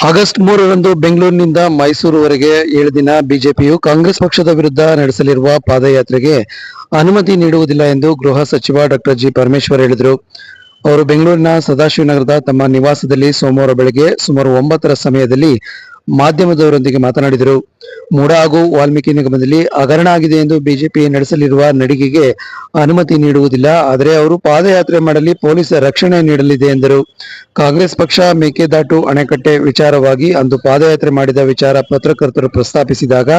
August 3ರಂದು ಬೆಂಗಳೂರಿನಿಂದ ಮೈಸೂರುವರೆಗೆ 7 ದಿನ ಬಿಜೆಪಿಯು ಕಾಂಗ್ರೆಸ್ ಪಕ್ಷದ ವಿರುದ್ಧ ನಡೆಸಲಿರುವ ಪಾದಯಾತ್ರೆಗೆ ಅನುಮತಿ ನೀಡುವುದಿಲ್ಲ ಎಂದು ಗೃಹ ಸಚಿವ ಡಾಕ್ಟರ್ ಜಿ ಪರಮೇಶ್ವರ್ ಹೇಳಿದರು. ಅವರು ಬೆಂಗಳೂರಿನ ಸದಾಶಿವನಗರದ ತಮ್ಮ ನಿವಾಸದಲ್ಲಿ ಸೋಮವಾರ ಬೆಳಗ್ಗೆ ಸುಮಾರು 9ರ ಸಮಯದಲ್ಲಿ ಮಾಧ್ಯಮದವರೊಂದಿಗೆ ಮಾತನಾಡಿದರು. ಮೂಡ ಹಾಗೂ ವಾಲ್ಮೀಕಿ ನಿಗಮದಲ್ಲಿ ಹಗರಣ ಆಗಿದೆ ಎಂದು ಬಿಜೆಪಿ ನಡೆಸಲಿರುವ ನಡಿಗೆಗೆ ಅನುಮತಿ ನೀಡುವುದಿಲ್ಲ, ಆದರೆ ಅವರು ಪಾದಯಾತ್ರೆ ಮಾಡಲಿ ಪೊಲೀಸ್ ರಕ್ಷಣೆ ನೀಡಲಿದೆ ಎಂದರು. ಕಾಂಗ್ರೆಸ್ ಪಕ್ಷ ಮೇಕೆದಾಟು ಅಣೆಕಟ್ಟೆ ವಿಚಾರವಾಗಿ ಅಂದು ಪಾದಯಾತ್ರೆ ಮಾಡಿದ ವಿಚಾರ ಪತ್ರಕರ್ತರು ಪ್ರಸ್ತಾಪಿಸಿದಾಗ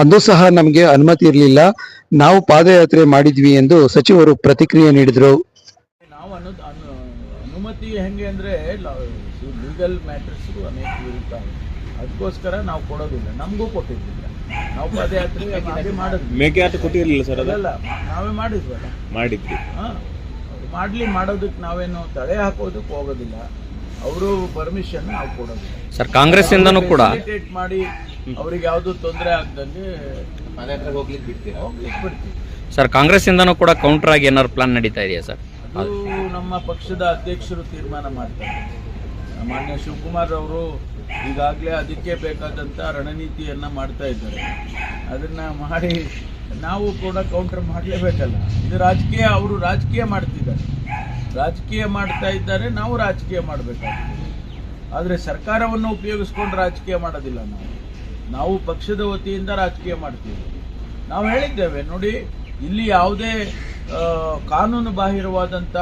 ಅಂದು ಸಹ ನಮಗೆ ಅನುಮತಿ ಇರಲಿಲ್ಲ, ನಾವು ಪಾದಯಾತ್ರೆ ಮಾಡಿದ್ವಿ ಎಂದು ಸಚಿವರು ಪ್ರತಿಕ್ರಿಯೆ ನೀಡಿದರು. ಅನುಮತಿ ಹೆಂಗೆ ಅಂದರೆ ಲೀಗಲ್ ಮ್ಯಾಟರ್ಸ್ ಅನೇಕ ಇರ್ತಾವೆ, ಅದಕ್ಕೋಸ್ಕರ ನಾವು ಕೊಡೋದಿಲ್ಲ, ನಮಗೂ ಕೊಟ್ಟಿದ್ದಿಲ್ಲ. ನಾವು ಪಾದಯಾತ್ರೆ ಮಾಡಿದ್ವಿ. ಮೇಕೆದಾಟು ಕೊಟ್ಟಿರಲಿಲ್ಲ ಸರ್? ಅದೆಲ್ಲ ನಾವೇ ಮಾಡಿದ್ವಲ್ಲ, ಮಾಡಿದ್ವಿ. ಮಾಡೋದಕ್ಕೆ ನಾವೇನು ತಡೆ ಹಾಕೋದಕ್ಕೆ ಹೋಗೋದಿಲ್ಲ. ಅವರು ಪರ್ಮಿಷನ್ ನಾವು ಕೊಡೋದಿಲ್ಲ ಸರ್. ಕಾಂಗ್ರೆಸ್ ಇಂದನೂ ಕೂಡ ಮಾಡಿ ಅವ್ರಿಗೆ ಯಾವುದು ತೊಂದರೆ ಆಗ್ದಂಗೆ ಹೋಗ್ಲಿಕ್ಕೆ ಬಿಡ್ತೀವಿ ಸರ್. ಕಾಂಗ್ರೆಸ್ ಇಂದನೂ ಕೂಡ ಕೌಂಟರ್ ಆಗಿ ಏನಾದ್ರು ಪ್ಲಾನ್ ನಡೀತಾ ಇದೆಯಾ ಸರ್? ಅದು ನಮ್ಮ ಪಕ್ಷದ ಅಧ್ಯಕ್ಷರು ತೀರ್ಮಾನ ಮಾಡ್ತಾರೆ. ಮಾನ್ಯ ಶಿವಕುಮಾರ್ ಅವರು ಈಗಾಗಲೇ ಅದಕ್ಕೆ ಬೇಕಾದಂಥ ರಣನೀತಿಯನ್ನು ಮಾಡ್ತಾ ಇದ್ದಾರೆ. ಅದನ್ನು ಮಾಡಿ ನಾವು ಕೂಡ ಕೌಂಟರ್ ಮಾಡಲೇಬೇಕಲ್ಲ. ಇದು ರಾಜಕೀಯ, ಅವರು ರಾಜಕೀಯ ಮಾಡ್ತಿದ್ದಾರೆ, ರಾಜಕೀಯ ಮಾಡ್ತಾ ಇದ್ದಾರೆ, ನಾವು ರಾಜಕೀಯ ಮಾಡಬೇಕಾಗ್ತದೆ. ಆದರೆ ಸರ್ಕಾರವನ್ನು ಉಪಯೋಗಿಸ್ಕೊಂಡು ರಾಜಕೀಯ ಮಾಡೋದಿಲ್ಲ. ನಾವು ಪಕ್ಷದ ವತಿಯಿಂದ ರಾಜಕೀಯ ಮಾಡ್ತೀವಿ. ನಾವು ಹೇಳಿದ್ದೇವೆ ನೋಡಿ, ಇಲ್ಲಿ ಯಾವುದೇ ಕಾನೂನು ಬಾಹಿರವಾದಂಥ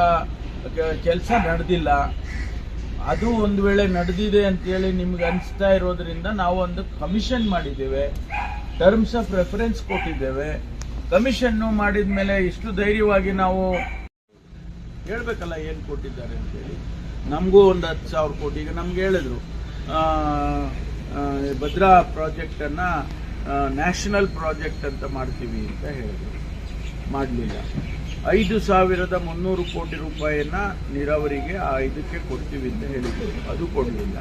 ಕೆಲಸ ನಡೆದಿಲ್ಲ. ಅದು ಒಂದು ವೇಳೆ ನಡೆದಿದೆ ಅಂತೇಳಿ ನಿಮ್ಗೆ ಅನಿಸ್ತಾ ಇರೋದ್ರಿಂದ ನಾವು ಒಂದು ಕಮಿಷನ್ ಮಾಡಿದ್ದೇವೆ, ಟರ್ಮ್ಸ್ ಆಫ್ ರೆಫರೆನ್ಸ್ ಕೊಟ್ಟಿದ್ದೇವೆ. ಕಮಿಷನ್ನು ಮಾಡಿದ ಮೇಲೆ ಇಷ್ಟು ಧೈರ್ಯವಾಗಿ ನಾವು ಹೇಳ್ಬೇಕಲ್ಲ ಏನು ಕೊಟ್ಟಿದ್ದಾರೆ ಅಂತೇಳಿ. ನಮಗೂ ಒಂದು 10,000 ಕೋಟಿ, ಈಗ ನಮ್ಗೆ ಹೇಳಿದ್ರು ಭದ್ರಾ ಪ್ರಾಜೆಕ್ಟನ್ನು ನ್ಯಾಷನಲ್ ಪ್ರಾಜೆಕ್ಟ್ ಅಂತ ಮಾಡ್ತೀವಿ ಅಂತ ಹೇಳಿದ್ರು. ಮಾಡಲಿಲ್ಲ. 5,300 ಕೋಟಿ ರೂಪಾಯಿಯನ್ನು ನೀರಾವರಿಗೆ ಇದಕ್ಕೆ ಕೊಡ್ತೀವಿ ಅಂತ ಹೇಳಿದ್ರು, ಅದು ಕೊಡಲಿಲ್ಲ.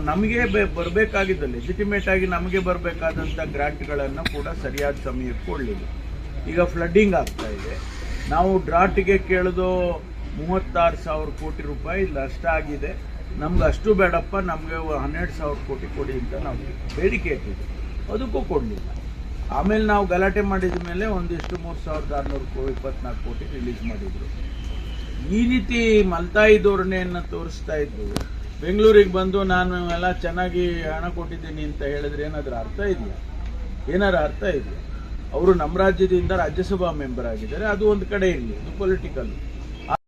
ನಮಗೆ ಬರಬೇಕಾಗಿದ್ದ ಲೆಜಿಟಿಮೇಟ್ ಆಗಿ ನಮಗೆ ಬರಬೇಕಾದಂಥ ಗ್ರಾಂಟ್ಗಳನ್ನು ಕೂಡ ಸರಿಯಾದ ಸಮಯಕ್ಕೆ ಕೊಡಲಿಲ್ಲ. ಈಗ ಫ್ಲಡ್ಡಿಂಗ್ ಆಗ್ತಾ ಇದೆ. ನಾವು ಡ್ರಾಟಿಗೆ ಕೇಳೋದು 36,000 ಕೋಟಿ ರೂಪಾಯಿ ನಷ್ಟ ಆಗಿದೆ. ನಮ್ಗೆ ಅಷ್ಟು ಬೇಡಪ್ಪ, ನಮಗೆ 12,000 ಕೋಟಿ ಕೊಡಿ ಅಂತ ನಾವು ಬೇಡಿಕೆ ಇಟ್ಟಿದ್ವಿ, ಅದಕ್ಕೂ ಕೊಡಲಿಲ್ಲ. ಆಮೇಲೆ ನಾವು ಗಲಾಟೆ ಮಾಡಿದ ಮೇಲೆ ಒಂದಿಷ್ಟು 3,624 ಕೋಟಿ ರಿಲೀಸ್ ಮಾಡಿದರು. ಈ ರೀತಿ ಮಲ್ತಾಯಿ ಧೋರಣೆಯನ್ನು ತೋರಿಸ್ತಾ ಇದ್ದು ಬೆಂಗಳೂರಿಗೆ ಬಂದು ನಾನು ಎಲ್ಲ ಚೆನ್ನಾಗಿ ಹಣ ಕೊಟ್ಟಿದ್ದೀನಿ ಅಂತ ಹೇಳಿದ್ರೆ ಏನಾದರೂ ಅರ್ಥ ಇದೆಯಾ? ಏನಾರು ಅರ್ಥ ಇದೆಯಾ? ಅವರು ನಮ್ಮ ರಾಜ್ಯದಿಂದ ರಾಜ್ಯಸಭಾ ಮೆಂಬರ್ ಆಗಿದ್ದಾರೆ, ಅದು ಒಂದು ಕಡೆ ಇರಲಿ, ಅದು ಪೊಲಿಟಿಕಲ್.